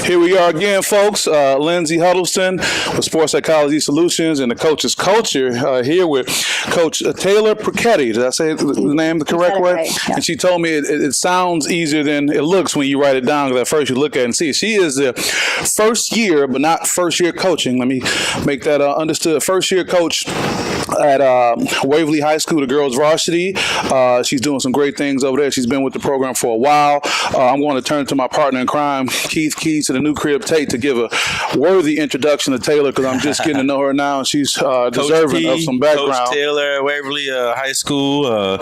Here we are again, folks. Lindsay Huddleston with Sports Psychology Solutions and the Coach's Culture here with Coach Taylor Peruchietti. Did I say the name the correct way? Right, yeah. And she told me it sounds easier than it looks when you write it down, because at first you look at it and see it. She is the first year, but not first year coaching. Let me make that understood. First year coach at Waverly High School, the girls varsity. She's doing some great things over there. She's been with the program for a while. I'm going to turn to my partner in crime, Keith Keys, to the new crib Tate, to give a worthy introduction to Taylor, because I'm just getting to know her now, and she's deserving of some background. Coach Taylor, Waverly High School.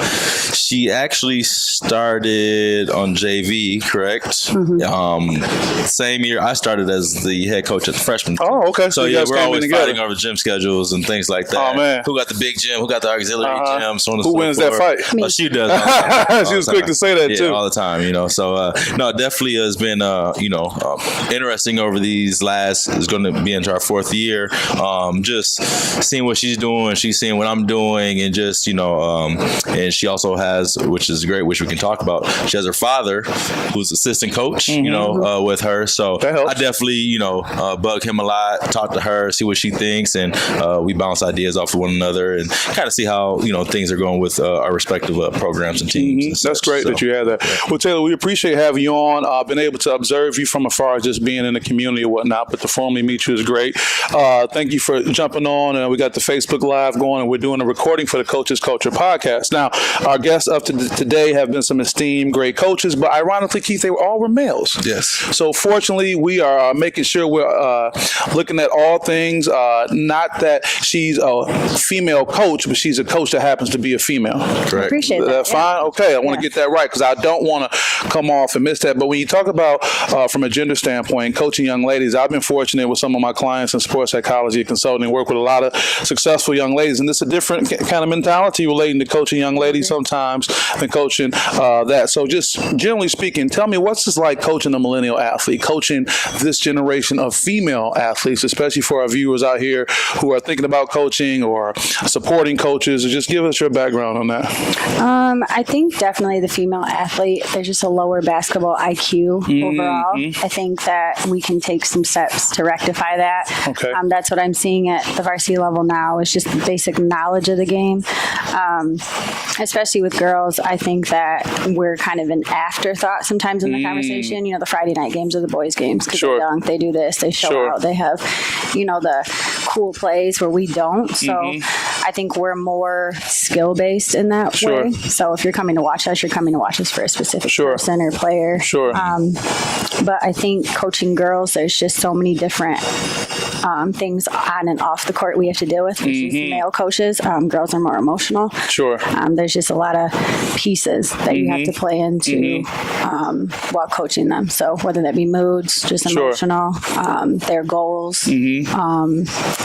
She actually started on JV, correct? Mm-hmm. Same year I started as the head coach at the freshman team. Oh, okay. So yeah, we're always fighting over gym schedules and things like that. Oh, man. Who got the big gym? Who got the auxiliary gym? So on and Who so wins forth. that fight? She does. She was quick to say that too. All the time, So no, it definitely has been interesting over these last. It's going to be into our fourth year. Just seeing what she's doing, she's seeing what I'm doing, and just and she also has, which is great, which we can talk about. She has her father, who's assistant coach, with her. So I definitely bug him a lot, talk to her, see what she thinks, and we bounce ideas off of one another and kind of see how things are going with our respective programs and teams. That's great that you have that. Well, Taylor, we appreciate having you on. I've been able to observe you from afar, just being in the community or whatnot, but to formally meet you is great. Thank you for jumping on. We got the Facebook Live going, and we're doing a recording for the Coach's Culture podcast. Now, our guests up to today have been some esteemed, great coaches, but ironically, Keith, they all were males. Yes. So fortunately, we are making sure we're looking at all things, not that she's a female coach, but she's a coach that happens to be a female. Correct. I appreciate that. Fine? Okay, I want to get that right, because I don't want to come off and miss that. But when you talk about, from a gender standpoint, coaching young ladies, I've been fortunate with some of my clients in sports psychology and consulting, work with a lot of successful young ladies, and it's a different kind of mentality relating to coaching young ladies sometimes than coaching that. So just generally speaking, tell me, what's this like coaching a millennial athlete, coaching this generation of female athletes, especially for our viewers out here who are thinking about coaching or supporting coaches, or just give us your background on that. I think definitely the female athlete, there's just a lower basketball IQ overall. I think that we can take some steps to rectify that. Okay. That's what I'm seeing at the varsity level now, is just the basic knowledge of the game. Especially with girls, I think that we're kind of an afterthought sometimes in the conversation. The Friday night games are the boys' games, because they're young, they do this, they show out, they have, the cool plays where we don't. So I think we're more skill-based in that way. So if you're coming to watch us, you're coming to watch us for a specific person or player. But I think coaching girls, there's just so many different things on and off the court we have to deal with. These male coaches, girls are more emotional. There's just a lot of pieces that you have to play into while coaching them. So whether that be moods, just emotional, their goals,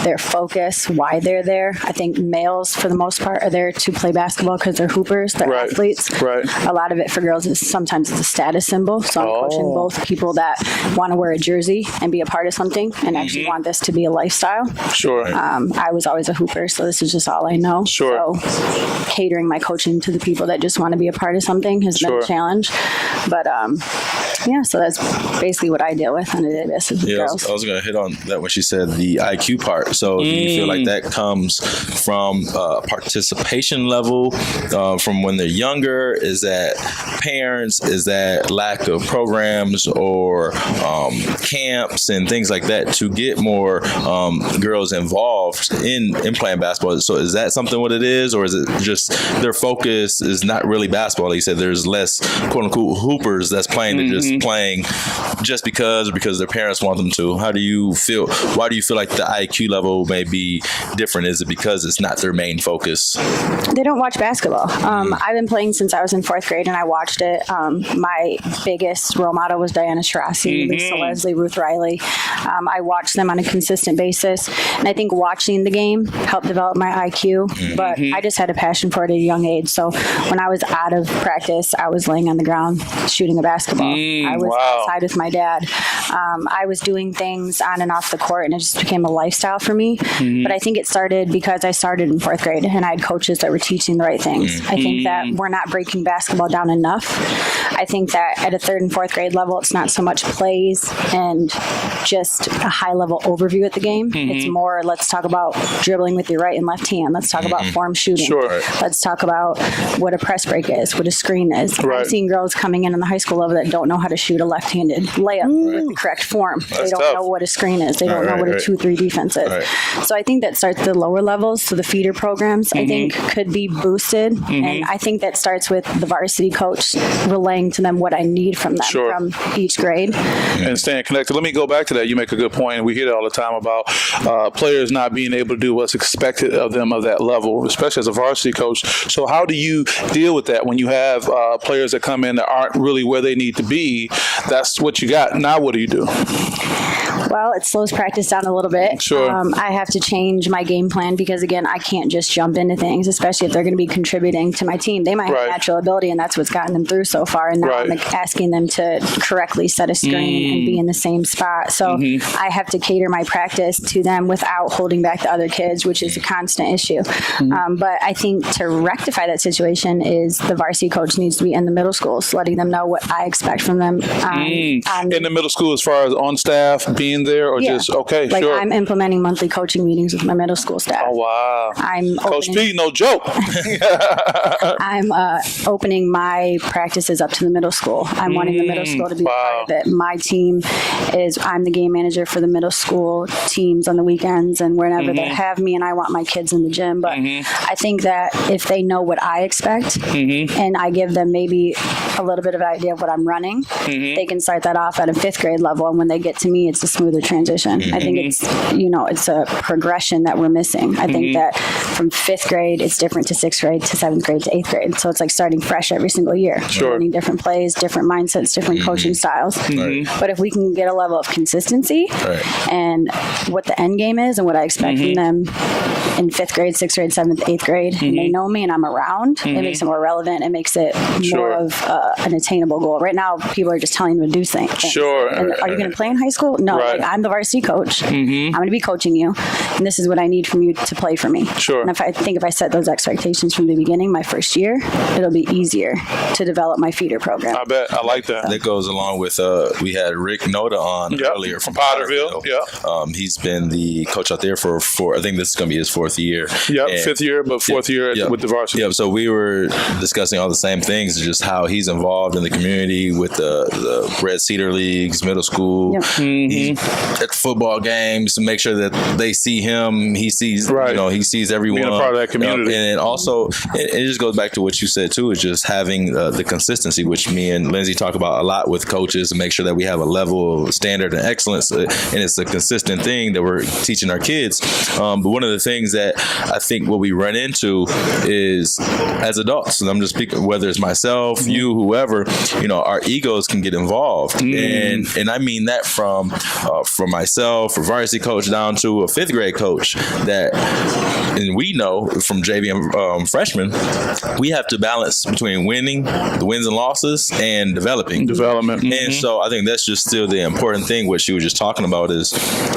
their focus, why they're there. I think males, for the most part, are there to play basketball because they're hoopers, they're athletes. A lot of it for girls is sometimes it's a status symbol. So I'm coaching both people that want to wear a jersey and be a part of something and actually want this to be a lifestyle. I was always a hooper, so this is just all I know. So catering my coaching to the people that just want to be a part of something has been a challenge. But so that's basically what I deal with on a daily basis with girls. I was going to hit on that when she said the IQ part. So do you feel like that comes from participation level from when they're younger? Is that parents? Is that lack of programs or camps and things like that to get more girls involved in playing basketball? So is that something what it is, or is it just their focus is not really basketball? Like you said, there's less quote unquote hoopers that's playing, they're just playing just because their parents want them to. How do you feel? Why do you feel like the IQ level may be different? Is it because it's not their main focus? They don't watch basketball. I've been playing since I was in 4th grade, and I watched it. My biggest role model was Diana Taurasi, Lisa Leslie, Ruth Riley. I watched them on a consistent basis. And I think watching the game helped develop my IQ, but I just had a passion for it at a young age. So when I was out of practice, I was laying on the ground shooting a basketball. I was outside with my dad. I was doing things on and off the court, and it just became a lifestyle for me. But I think it started because I started in 4th grade, and I had coaches that were teaching the right things. I think that we're not breaking basketball down enough. I think that at a 3rd and 4th grade level, it's not so much plays and just a high level overview at the game. It's more, let's talk about dribbling with your right and left hand. Let's talk about form shooting. Let's talk about what a press break is, what a screen is. I've seen girls coming in on the high school level that don't know how to shoot a left-handed layup with the correct form. They don't know what a screen is. They don't know what a 2-3 defense is. So I think that starts at the lower levels. So the feeder programs, I think, could be boosted. And I think that starts with the varsity coach relaying to them what I need from them from each grade. And staying connected. Let me go back to that. You make a good point. We hear that all the time about players not being able to do what's expected of them of that level, especially as a varsity coach. So how do you deal with that when you have players that come in that aren't really where they need to be? That's what you got. Now what do you do? Well, it slows practice down a little bit. I have to change my game plan because, again, I can't just jump into things, especially if they're going to be contributing to my team. They might have natural ability, and that's what's gotten them through so far. And now I'm asking them to correctly set a screen and be in the same spot. So I have to cater my practice to them without holding back the other kids, which is a constant issue. But I think to rectify that situation is the varsity coach needs to be in the middle schools, letting them know what I expect from them. In the middle school, as far as on staff, being there, or just, I'm implementing monthly coaching meetings with my middle school staff. Oh, wow. I'm Coach P, no joke. I'm opening my practices up to the middle school. I'm wanting the middle school to be part of it. My team is, I'm the game manager for the middle school teams on the weekends and whenever they have me, and I want my kids in the gym. But I think that if they know what I expect and I give them maybe a little bit of an idea of what I'm running, they can start that off at a 5th grade level. And when they get to me, it's a smoother transition. I think it's, it's a progression that we're missing. I think that from 5th grade, it's different to 6th grade to 7th grade to 8th grade. So it's like starting fresh every single year. We're learning different plays, different mindsets, different coaching styles. But if we can get a level of consistency and what the end game is and what I expect from them in 5th grade, 6th grade, 7th, 8th grade, and they know me and I'm around, it makes it more relevant. It makes it more of an attainable goal. Right now, people are just telling them to do things. And are you going to play in high school? No, I'm the varsity coach. I'm going to be coaching you, and this is what I need from you to play for me. And if I set those expectations from the beginning, my first year, it'll be easier to develop my feeder program. I bet. I like that. That goes along with, we had Rick Noda on earlier from Potterville. He's been the coach out there for I think this is going to be his 4th year. 5th year, but 4th year with the varsity. So we were discussing all the same things, just how he's involved in the community with the Red Cedar Leagues, middle school. He's at football games to make sure that they see him. He sees, he sees everyone. Being a part of that community. And also, it just goes back to what you said too, is just having the consistency, which me and Lindsay talk about a lot with coaches, to make sure that we have a level of standard and excellence. And it's a consistent thing that we're teaching our kids. But one of the things that I think what we run into is as adults, and I'm just speaking, whether it's myself, you, whoever, our egos can get involved. And I mean that from myself, a varsity coach down to a 5th grade coach, and we know from JV and freshmen, we have to balance between winning, the wins and losses, and development. And so I think that's just still the important thing. What she was just talking about is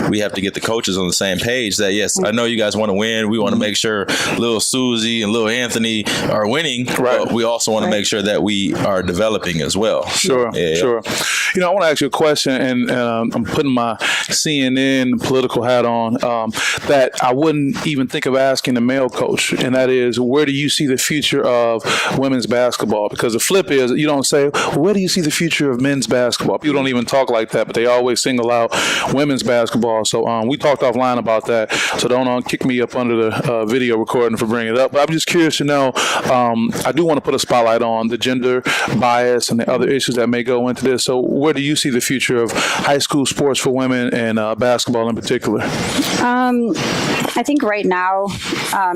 we have to get the coaches on the same page that, yes, I know you guys want to win. We want to make sure little Susie and little Anthony are winning, but we also want to make sure that we are developing as well. Sure. I want to ask you a question, and I'm putting my CNN political hat on, that I wouldn't even think of asking the male coach, and that is, where do you see the future of women's basketball? Because the flip is, you don't say, where do you see the future of men's basketball? People don't even talk like that, but they always single out women's basketball. So we talked offline about that, so don't kick me up under the video recording for bringing it up. But I'm just curious to know, I do want to put a spotlight on the gender bias and the other issues that may go into this. So where do you see the future of high school sports for women and basketball in particular? I think right now,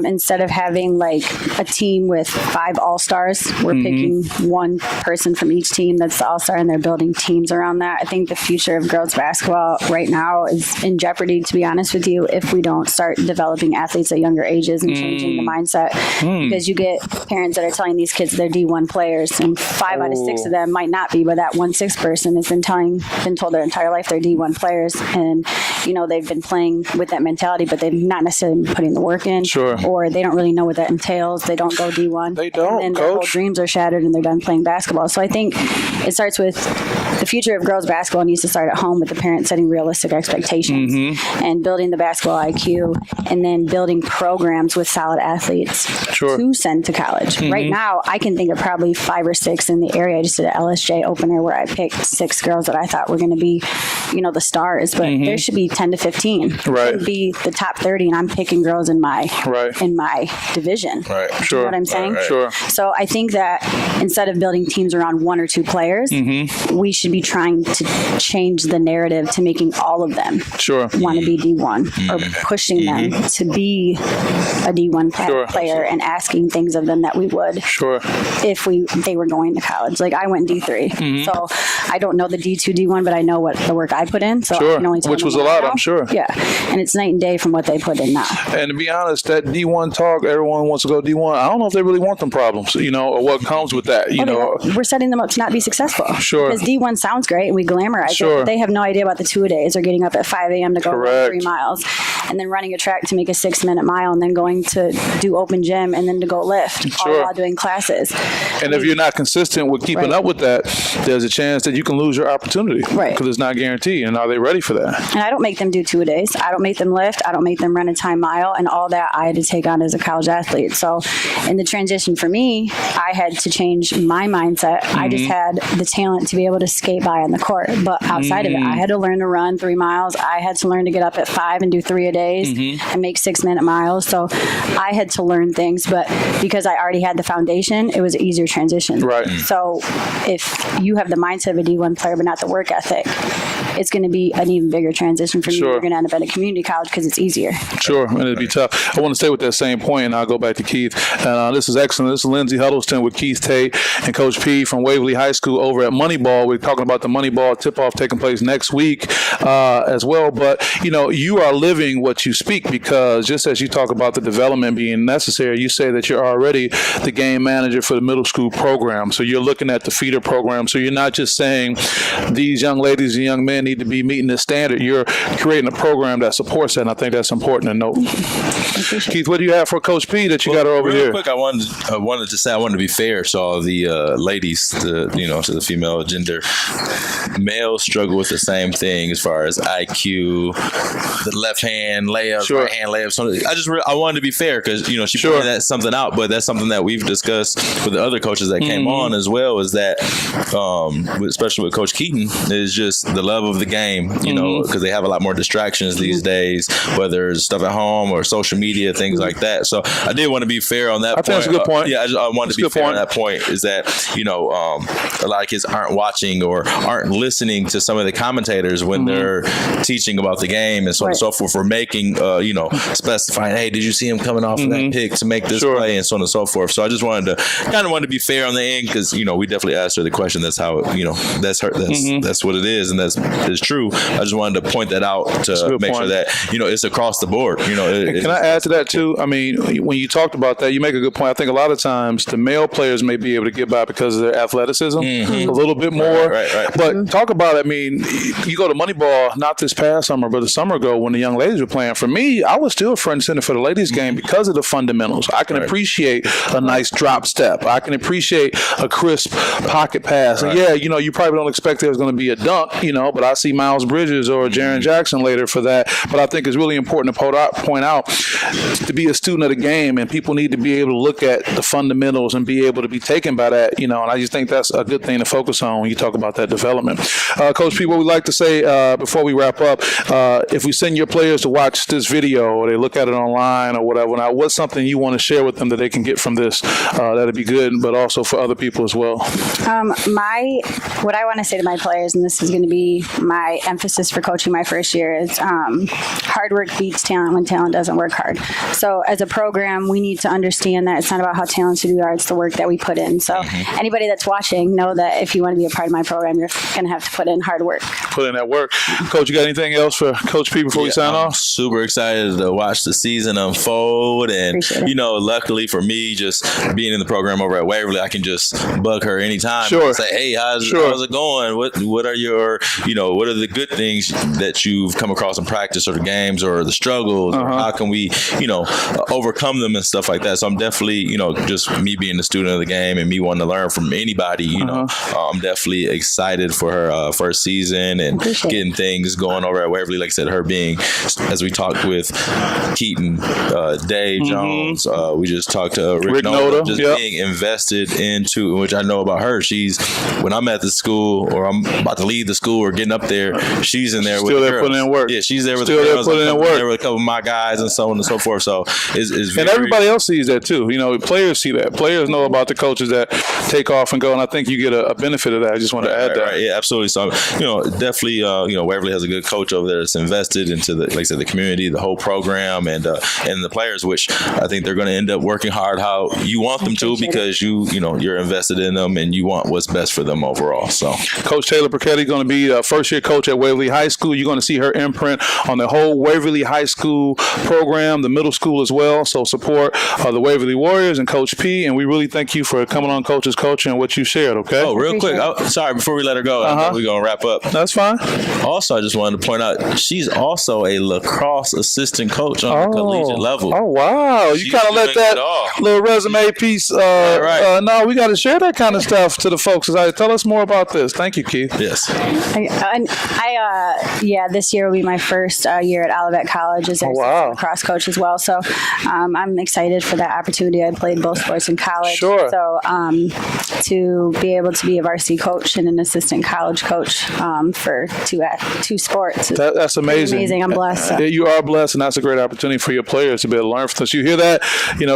instead of having like a team with 5 all-stars, we're picking one person from each team that's the all-star, and they're building teams around that. I think the future of girls basketball right now is in jeopardy, to be honest with you, if we don't start developing athletes at younger ages and changing the mindset. Because you get parents that are telling these kids they're D1 players, and 5 out of 6 of them might not be, but that 1/6 person has been told their entire life they're D1 players, and they've been playing with that mentality, but they've not necessarily been putting the work in, or they don't really know what that entails. They don't go D1. They don't, and their whole dreams are shattered, and they're done playing basketball. So I think it starts with the future of girls basketball needs to start at home with the parents setting realistic expectations and building the basketball IQ, and then building programs with solid athletes to send to college. Right now, I can think of probably 5 or 6 in the area. I just did an LSJ opener where I picked 6 girls that I thought were going to be, the stars, but there should be 10 to 15. Right. It should be the top 30, and I'm picking girls in my division. Right. You know what I'm saying? Sure. So I think that instead of building teams around 1 or 2 players, we should be trying to change the narrative to making all of them want to be D1 or pushing them to be a D1 player and asking things of them that we would if they were going to college. Like I went D3, so I don't know the D2, D1, but I know what the work I put in. So I can only tell which them was a what lot, I know. I'm sure. Yeah, and it's night and day from what they put in now. And to be honest, that D1 talk, everyone wants to go D1. I don't know if they really want them problems, or what comes with that. We're setting them up to not be successful. Because D1 sounds great and we glamorize it, but they have no idea about the 2-a-days or getting up at 5 a.m. to go run 3 miles and then running a track to make a 6-minute mile and then going to do open gym and then to go lift all while doing classes. And if you're not consistent with keeping up with that, there's a chance that you can lose your opportunity because it's not guaranteed. And are they ready for that? And I don't make them do 2-a-days. I don't make them lift. I don't make them run a time mile, and all that I had to take on as a college athlete. So in the transition for me, I had to change my mindset. I just had the talent to be able to skate by on the court, but outside of it, I had to learn to run 3 miles. I had to learn to get up at 5 and do 3-a-days and make 6-minute miles. So I had to learn things, but because I already had the foundation, it was an easier transition. Right. So if you have the mindset of a D1 player but not the work ethic, it's going to be an even bigger transition for you. You're going to end up at a community college because it's easier. And it'd be tough. I want to stay with that same point, and I'll go back to Keith. This is excellent. This is Lindsay Huddleston with Keith Tate and Coach P from Waverly High School over at Moneyball. We're talking about the Moneyball tip-off taking place next week as well. But, you are living what you speak, because just as you talk about the development being necessary, you say that you're already the game manager for the middle school program. So you're looking at the feeder program. So you're not just saying these young ladies and young men need to be meeting this standard. You're creating a program that supports that, and I think that's important to note. Keith, what do you have for Coach P that you got over here? Real quick, I wanted to say I wanted to be fair. So the ladies, to the female gender, males struggle with the same thing as far as IQ, the left hand layups, right hand layups. So I wanted to be fair because she pointed that something out, but that's something that we've discussed with the other coaches that came on as well. Is that especially with Coach Keaton, is just the love of the game. Because they have a lot more distractions these days, whether it's stuff at home or social media, things like that. So I did want to be fair on that point. I think that's a good point. I wanted to be fair on that point. Is that a lot of kids aren't watching or aren't listening to some of the commentators when they're teaching about the game and so on and so forth, for making specifying, hey, did you see him coming off of that pick to make this play, and so on and so forth. So I just wanted to be fair on the end, because we definitely asked her the question. That's how that's her. That's what it is, and that's true. I just wanted to point that out to make sure that it's across the board. Can I add to that too? I mean, when you talked about that, you make a good point. I think a lot of times the male players may be able to get by because of their athleticism a little bit more. Right. But talk about it. I mean, you go to Moneyball, not this past summer, but a summer ago when the young ladies were playing. For me, I was still front and center for the ladies game because of the fundamentals. I can appreciate a nice drop step. I can appreciate a crisp pocket pass. And you probably don't expect there's going to be a dunk, but I see Miles Bridges or Jaren Jackson later for that. But I think it's really important to point out to be a student of the game, and people need to be able to look at the fundamentals and be able to be taken by that, and I just think that's a good thing to focus on when you talk about that development. Coach P, what we like to say before we wrap up, if we send your players to watch this video or they look at it online or whatever, now what's something you want to share with them that they can get from this that'd be good, but also for other people as well? What I want to say to my players, and this is going to be my emphasis for coaching my first year is hard work beats talent when talent doesn't work hard. So as a program, we need to understand that it's not about how talented we are, it's the work that we put in. So anybody that's watching, know that if you want to be a part of my program, you're going to have to put in hard work. Put in that work. Coach, you got anything else for Coach P before we sign off? Super excited to watch the season unfold. And, luckily for me, just being in the program over at Waverly, I can just bug her anytime. Sure. And say, hey, how's it going? What are your, what are the good things that you've come across in practice or the games or the struggles? Or how can we, overcome them and stuff like that? So I'm definitely, just me being the student of the game and me wanting to learn from anybody, I'm definitely excited for her first season and getting things going over at Waverly. Like I said, her being, as we talked with Keaton, Dave Jones, we just talked to Rick Noda, just being invested into, which I know about her. She's, when I'm at the school or I'm about to leave the school or getting up there, she's in there with the girls. Putting in work. Yeah, she's there with still the girls. Putting in work. There with a couple of my guys and so on and so forth. So it's very, and everybody else sees that too. Players see that. Players know about the coaches that take off and go, and I think you get a benefit of that. I just want to add that. Right. Yeah, absolutely. So definitely, Waverly has a good coach over there that's invested into the, like I said, the community, the whole program, and the players, which I think they're going to end up working hard how you want them to, because you're invested in them and you want what's best for them overall. So Coach Taylor Peruchietti going to be first year coach at Waverly High School. You're going to see her imprint on the whole Waverly High School program, the middle school as well. So support the Waverly Warriors and Coach P, and we really thank you for coming on Coach's Culture and what you shared. Okay. Oh, real quick. Sorry, before we let her go, we're going to wrap up. That's fine. Also, I just wanted to point out she's also a lacrosse assistant coach on the collegiate level. Oh, wow. You kind of let that little resume piece. No, we got to share that kind of stuff to the folks. Tell us more about this. Thank you, Keith. Yes. This year will be my first year at Olivet College as a lacrosse coach as well. So I'm excited for that opportunity. I played both sports in college. Sure. So to be able to be a varsity coach and an assistant college coach for two sports. That's amazing. Amazing. I'm blessed. So. You are blessed, and that's a great opportunity for your players to be able to learn from us. You hear that?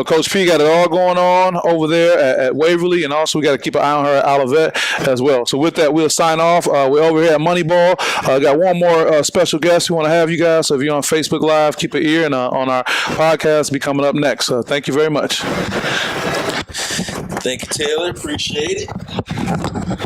Coach P got it all going on over there at Waverly, and also we got to keep an eye on her at Olivet as well. So with that, we'll sign off. We're over here at Moneyball. Got one more special guest we want to have you guys. So if you're on Facebook Live, keep an ear, and on our podcast, be coming up next. So thank you very much. Thank you, Taylor. Appreciate it.